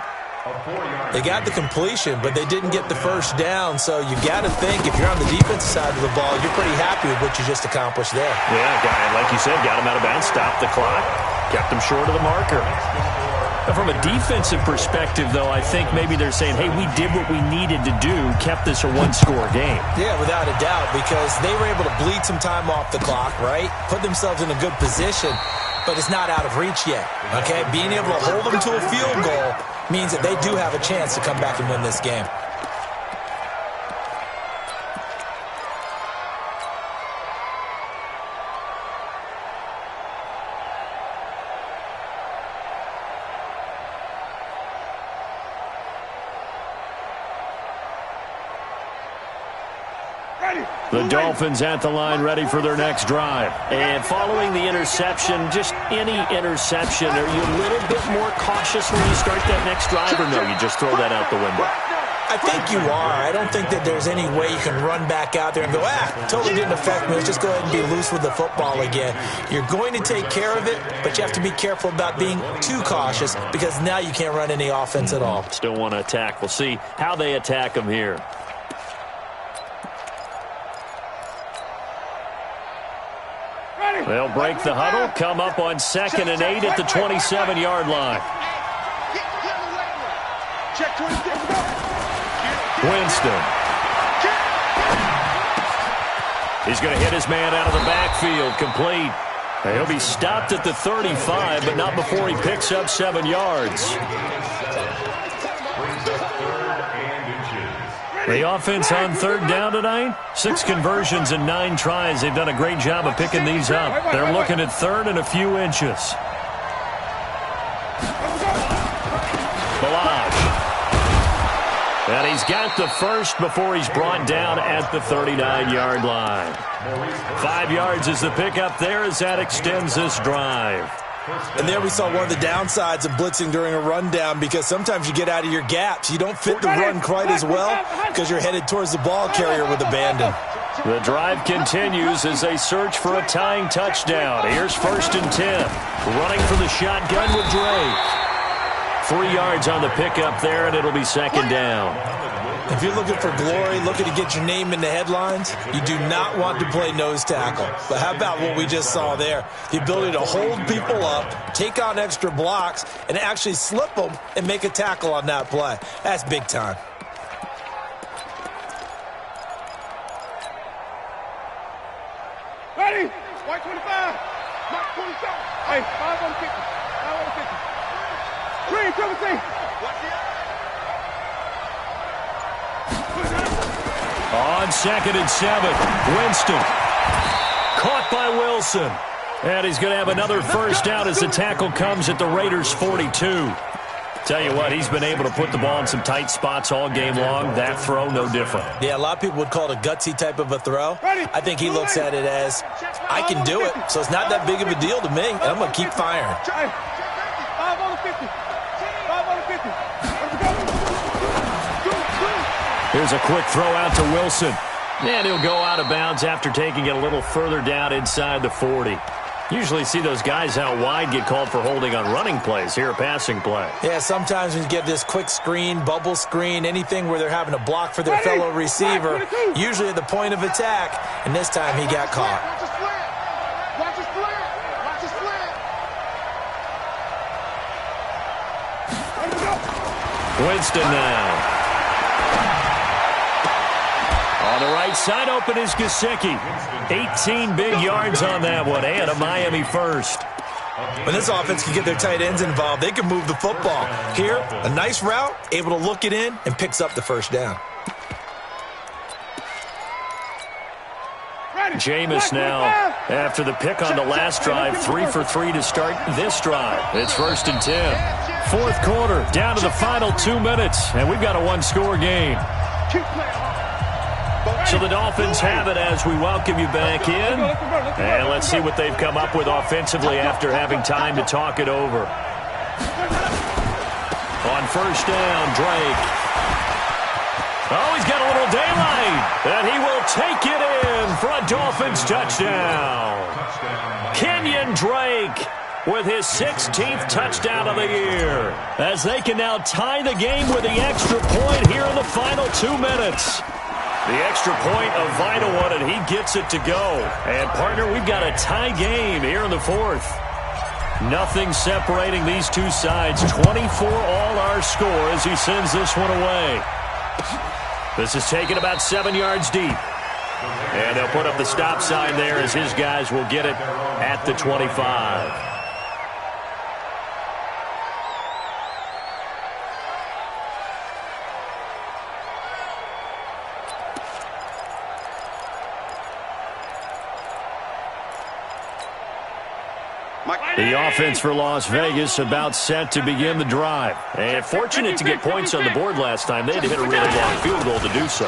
They got the completion, but they didn't get the 1st down, so you got to think if you're on the defensive side of the ball, you're pretty happy with what you just accomplished there. Yeah, like you said, got him out of bounds, stopped the clock, kept him short of the marker. Now, from a defensive perspective, though, I think maybe they're saying, hey, we did what we needed to do, kept this a 1-score game. Yeah, without a doubt, because they were able to bleed some time off the clock, right? Put themselves in a good position, but it's not out of reach yet, okay? Being able to hold them to a field goal means that they do have a chance to come back and win this game. The Dolphins at the line ready for their next drive. And following the interception, just any interception, are you a little bit more cautious when you start that next drive, or no, you just throw that out the window? I think you are. I don't think that there's any way you can run back out there and go, totally didn't affect me. Let's just go ahead and be loose with the football again. You're going to take care of it, but you have to be careful about being too cautious because now you can't run any offense at all. Still want to attack. We'll see how they attack them here. They'll break the huddle, come up on 2nd and 8 at the 27-yard line. Winston. He's going to hit his man out of the backfield, complete. He'll be stopped at the 35, but not before he picks up 7 yards. The offense on 3rd down tonight, 6 conversions and 9 tries. They've done a great job of picking these up. They're looking at 3rd and a few inches. Balaj. And he's got the first before he's brought down at the 39-yard line. 5 yards is the pickup there as that extends this drive. And there we saw one of the downsides of blitzing during a rundown because sometimes you get out of your gaps. You don't fit the run quite as well because you're headed towards the ball carrier with abandon. The drive continues as they search for a tying touchdown. Here's 1st and 10. Running for the shotgun with Drake. 3 yards on the pickup there, and it'll be 2nd down. If you're looking for glory, looking to get your name in the headlines, you do not want to play nose tackle. But how about what we just saw there? The ability to hold people up, take on extra blocks, and actually slip them and make a tackle on that play. That's big time. Ready? White 25. Mark 27. Hey, 5 on 50. 5 on 50. Green 17. On 2nd and 7, Winston. Caught by Wilson. And he's going to have another first down as the tackle comes at the Raiders' 42. Tell you what, he's been able to put the ball in some tight spots all game long. That throw, no different. Yeah, a lot of people would call it a gutsy type of a throw. I think he looks at it as, I can do it, so it's not that big of a deal to me, and I'm going to keep firing. 5 on 50. 5 on 50. Here's a quick throw out to Wilson. And he'll go out of bounds after taking it a little further down inside the 40. Usually see those guys out wide get called for holding on running plays. Here, a passing play. Yeah, sometimes when you get this quick screen, bubble screen, anything where they're having to block for their fellow receiver, usually at the point of attack, and this time he got caught. Watch his slant. Watch his slant. Winston now. On the right side, open is Gesicki. 18 big yards on that one, and a Miami first. When this offense can get their tight ends involved, they can move the football. Here, a nice route, able to look it in, and picks up the first down. Jameis now, after the pick on the last drive, 3 for 3 to start this drive. It's 1st and 10. 4th quarter, down to the final 2 minutes, and we've got a one-score game. So the Dolphins have it as we welcome you back in. And let's see what they've come up with offensively after having time to talk it over. On 1st down, Drake. Oh, he's got a little daylight. And he will take it in for a Dolphins touchdown. Kenyon Drake with his 16th touchdown of the year. As they can now tie the game with the extra point here in the final 2 minutes. The extra point, a vital one, and he gets it to go. And, partner, we've got a tie game here in the 4th. Nothing separating these two sides. 24 all our score as he sends this one away. This is taken about 7 yards deep. And they'll put up the stop sign there as his guys will get it at the 25. The offense for Las Vegas about set to begin the drive. And fortunate to get points on the board last time. They had to hit a really long field goal to do so.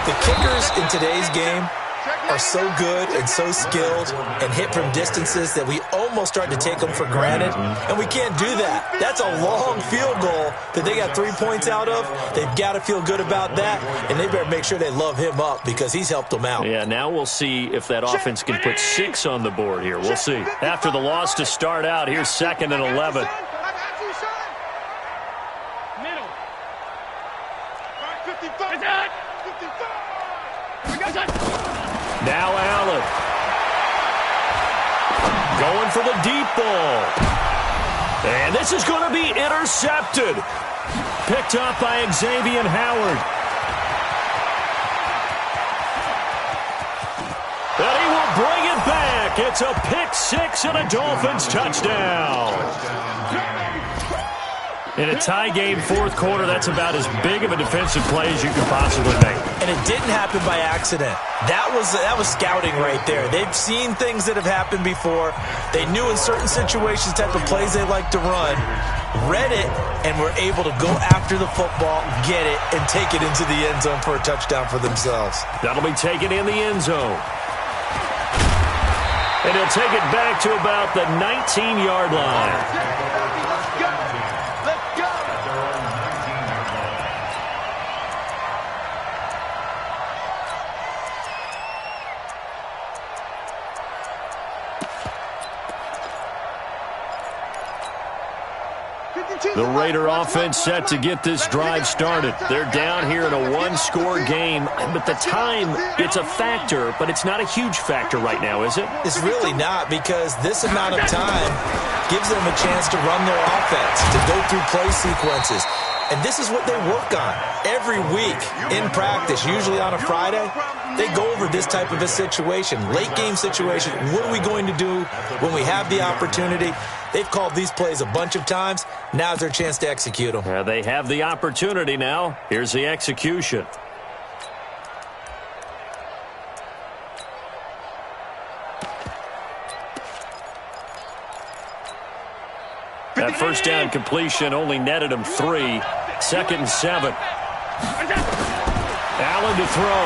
The kickers in today's game are so good and so skilled and hit from distances that we almost start to take them for granted, and we can't do that. That's a long field goal that they got 3 points out of. They've got to feel good about that, and they better make sure they love him up because he's helped them out. Yeah, now we'll see if that offense can put 6 on the board here. We'll see. After the loss to start out, here's 2nd and 11. Now Allen. Going for the deep ball. And this is going to be intercepted. Picked up by Xavier Howard. And he will bring it back. It's a pick 6 and a Dolphins touchdown. In a tie game, fourth quarter, that's about as big of a defensive play as you can possibly make. And it didn't happen by accident. That was scouting right there. They've seen things that have happened before. They knew in certain situations type of plays they like to run, read it, and were able to go after the football, get it, and take it into the end zone for a touchdown for themselves. That'll be taken in the end zone. And he'll take it back to about the 19-yard line. The Raider offense set to get this drive started. They're down here in a one-score game, but the time, it's a factor, but it's not a huge factor right now, is it? It's really not, because this amount of time gives them a chance to run their offense, to go through play sequences. And this is what they work on every week in practice, usually on a Friday. They go over this type of a situation, late game situation. What are we going to do when we have the opportunity? They've called these plays a bunch of times. Now's their chance to execute them. Yeah, they have the opportunity now. Here's the execution. That first down completion only netted him 3. 2nd and 7. Allen to throw.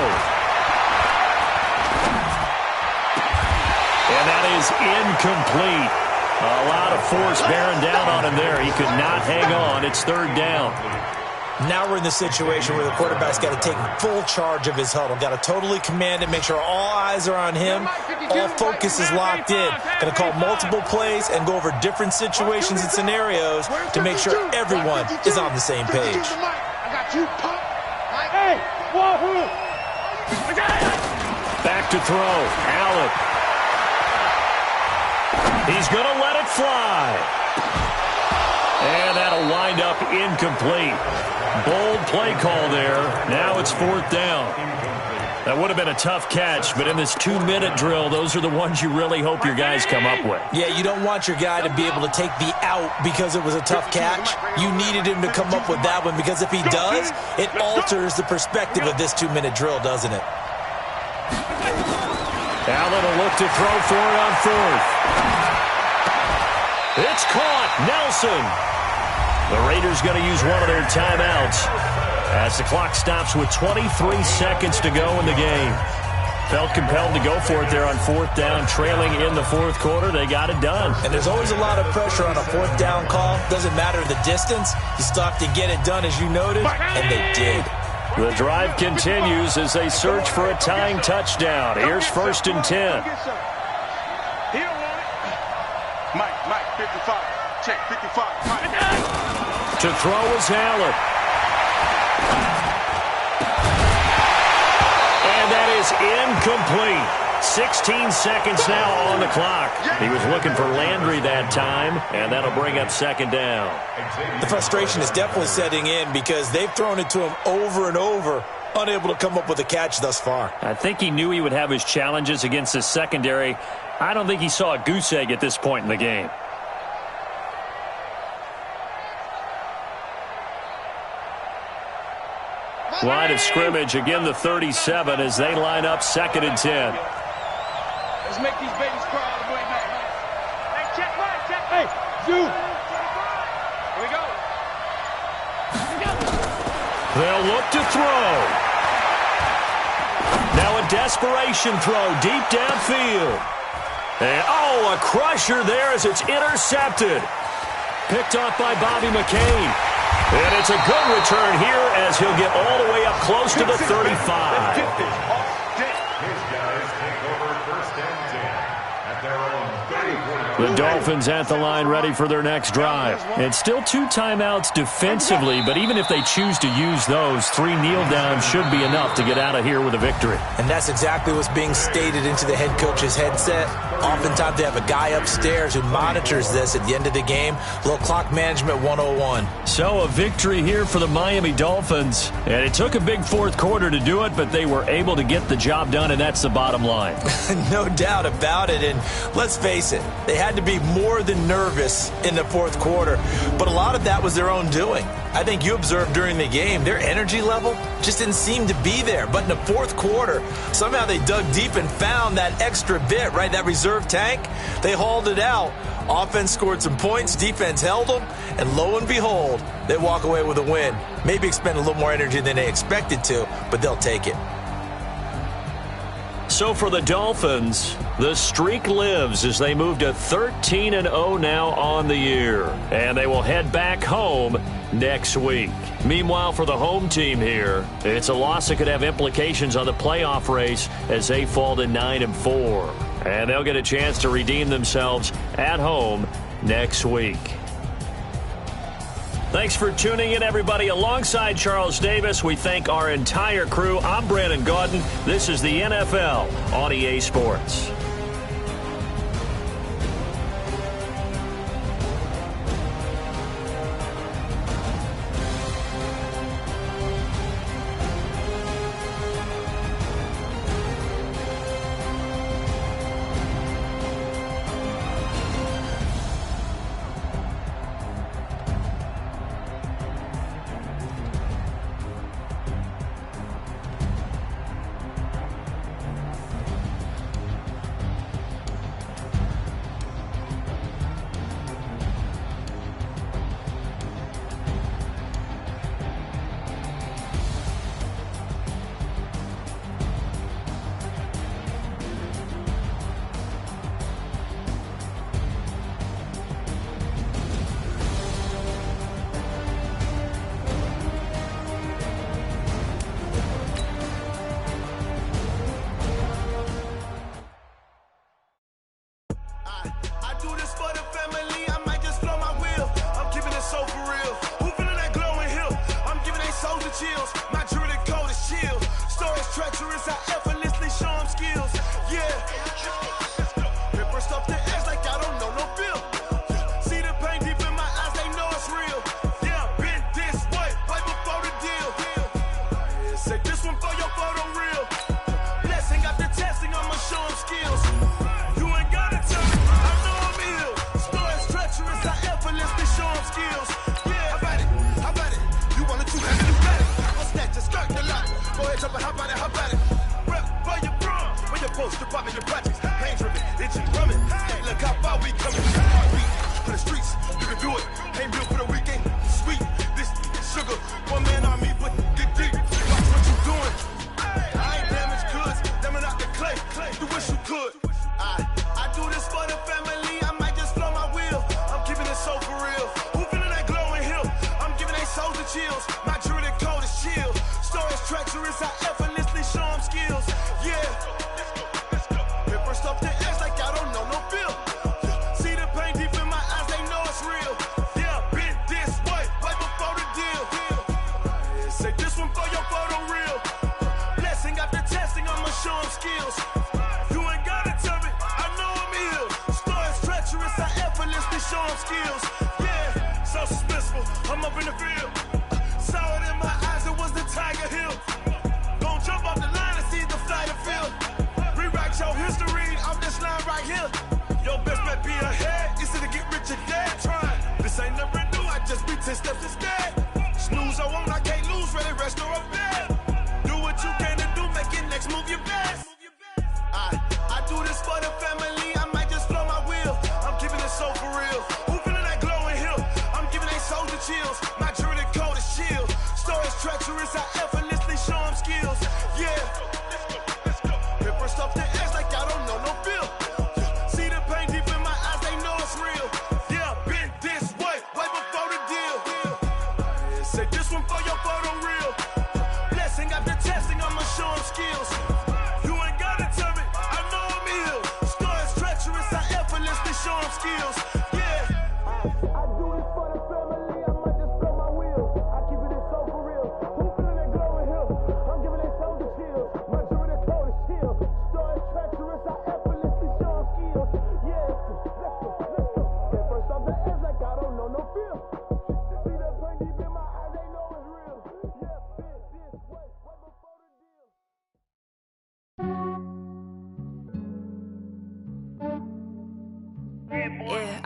And that is incomplete. A lot of force bearing down on him there. He could not hang on. It's 3rd down. Now we're in the situation where the quarterback's got to take full charge of his huddle. Got to totally command it, make sure all eyes are on him. All focus is locked in. Going to call multiple plays and go over different situations and scenarios to make sure everyone is on the same page. Back to throw. Allen. He's going to let it fly. And that'll wind up incomplete. Bold play call there. Now it's 4th down. That would have been a tough catch, but in this 2-minute drill, those are the ones you really hope your guys come up with. Yeah, you don't want your guy to be able to take the out because it was a tough catch. You needed him to come up with that one, because if he does, it alters the perspective of this 2-minute drill, doesn't it? Allen will look to throw for it on 4th. It's caught. Nelson. The Raiders going to use one of their timeouts as the clock stops with 23 seconds to go in the game. Felt compelled to go for it there on 4th down, trailing in the 4th quarter. They got it done. And there's always a lot of pressure on a 4th down call. Doesn't matter the distance. You still have to get it done, as you noted, and they did. The drive continues as they search for a tying touchdown. Here's 1st and 10. Mike, 55. Check, 55. Mike. To throw is Allen. And that is incomplete. 16 seconds now on the clock. He was looking for Landry that time, and that'll bring up 2nd down. The frustration is definitely setting in because they've thrown it to him over and over, unable to come up with a catch thus far. I think he knew he would have his challenges against his secondary. I don't think he saw a goose egg at this point in the game. Line of scrimmage, again the 37 as they line up 2nd and 10. Let's make these babies cry all the way back. Hey, check. Hey, you. Here we go. They'll look to throw. Now a desperation throw deep downfield. And, a crusher there as it's intercepted. Picked off by Bobby McCain. And it's a good return here as he'll get all the way up close to the 35. His guys take over first and 10 at their own 30. The Dolphins at the line ready for their next drive. It's still 2 timeouts defensively, but even if they choose to use those, 3 kneel downs should be enough to get out of here with a victory. And that's exactly what's being stated into the head coach's headset. Oftentimes they have a guy upstairs who monitors this at the end of the game. A little clock management 101. So a victory here for the Miami Dolphins. And it took a big fourth quarter to do it, but they were able to get the job done, and that's the bottom line. No doubt about it. And let's face it, they had to be more than nervous in the fourth quarter. But a lot of that was their own doing. I think you observed during the game, their energy level just didn't seem to be there. But in the fourth quarter, somehow they dug deep and found that extra bit, right, that reserve tank. They hauled it out. Offense scored some points, defense held them, and lo and behold, they walk away with a win. Maybe expend a little more energy than they expected to, but they'll take it. So for the Dolphins, the streak lives as they move to 13-0 now on the year. And they will head back home next week. Meanwhile, for the home team here, it's a loss that could have implications on the playoff race as they fall to 9-4. And they'll get a chance to redeem themselves at home next week. Thanks for tuning in, everybody. Alongside Charles Davis, we thank our entire crew. I'm Brandon Gaudin. This is the NFL on EA Sports.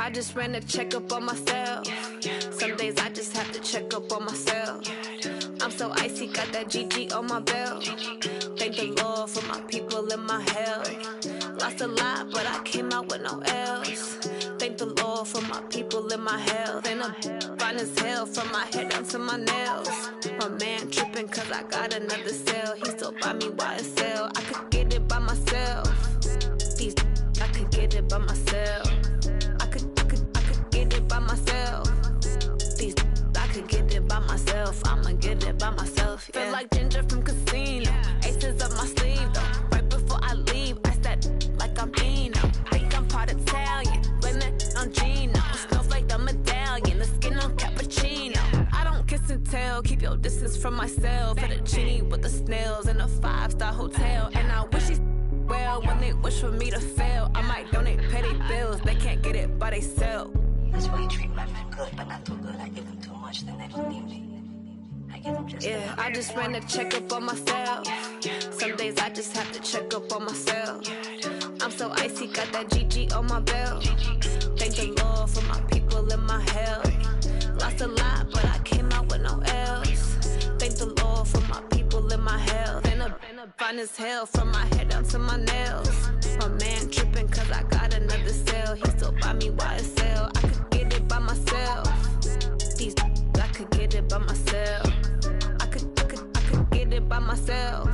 I just ran a checkup on myself. Some days I just have to check up on myself. I'm so icy, got that GG on my belt. Thank the Lord for my people in my health. Lost a lot, but I came out with no L's. Thank the Lord for my people in my health. And I'm fine as hell from my head down to my nails. My man tripping cause I got another cell. He still buy me YSL. I could get it by myself. These I could get it by myself. I could get it by myself. These I could get it by myself. I'ma get it by myself. Yeah. Feel like Ginger from Casino. Aces up my sleeve though. Right before I leave, I said like I'm Dino. Think I'm part Italian. Blame it on Gino. Snowflake the medallion. The skin on cappuccino. I don't kiss and tell. Keep your distance from myself. Fettuccine with the snails in a 5-star hotel. And I wish he's well when they wish for me to fail. I might donate petty bills. They can't get it by themselves. That's why you treat my men good, but not too good. I give them too much, then they don't need me. I give them just yeah, I just ran a checkup on myself. Some days I just have to check up on myself. I'm so icy, got that GG on my belt. Thank the Lord for my people in my health. Lost a lot, but I came out with no L's. Thank the Lord for my people in my health. And I'm fine as hell from my head down to my nails. My man tripping cause I got another cell. He still buy me YSL. I could get it by myself. These I could get it by myself. I could get it by myself.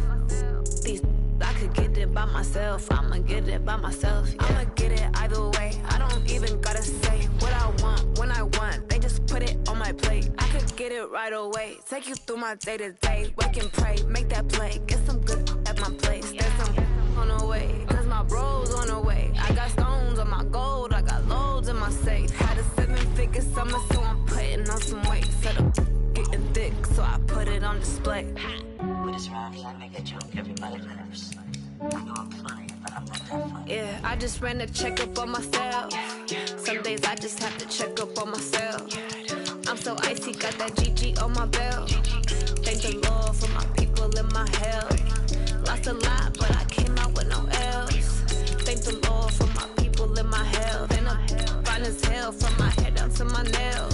These I could get it by myself. I'ma get it by myself. Yeah. I'ma get it either way. I don't even gotta say what I want when I want. They just put it on my plate. I could get it right away. Take you through my day to day. Wake and pray, make that play. Get some good at my place. There's some on the way, cause my bros on the way. I got stones on my gold. I got loads in my safe. Had a 7-figure summer, so I'm putting on some weight. Set up getting thick, so I put it on display. With this round, I make a joke, everybody laughs. I know I'm funny, but I'm not that funny. Yeah, I just ran a checkup on myself. Some days I just have to check up on myself. I'm so icy, got that GG on my belt. Thank the Lord for my people in my health. Lost a lot, but I came out with no L's. Thank the Lord for my people in my health. And I'm fine as hell from my head down to my nails.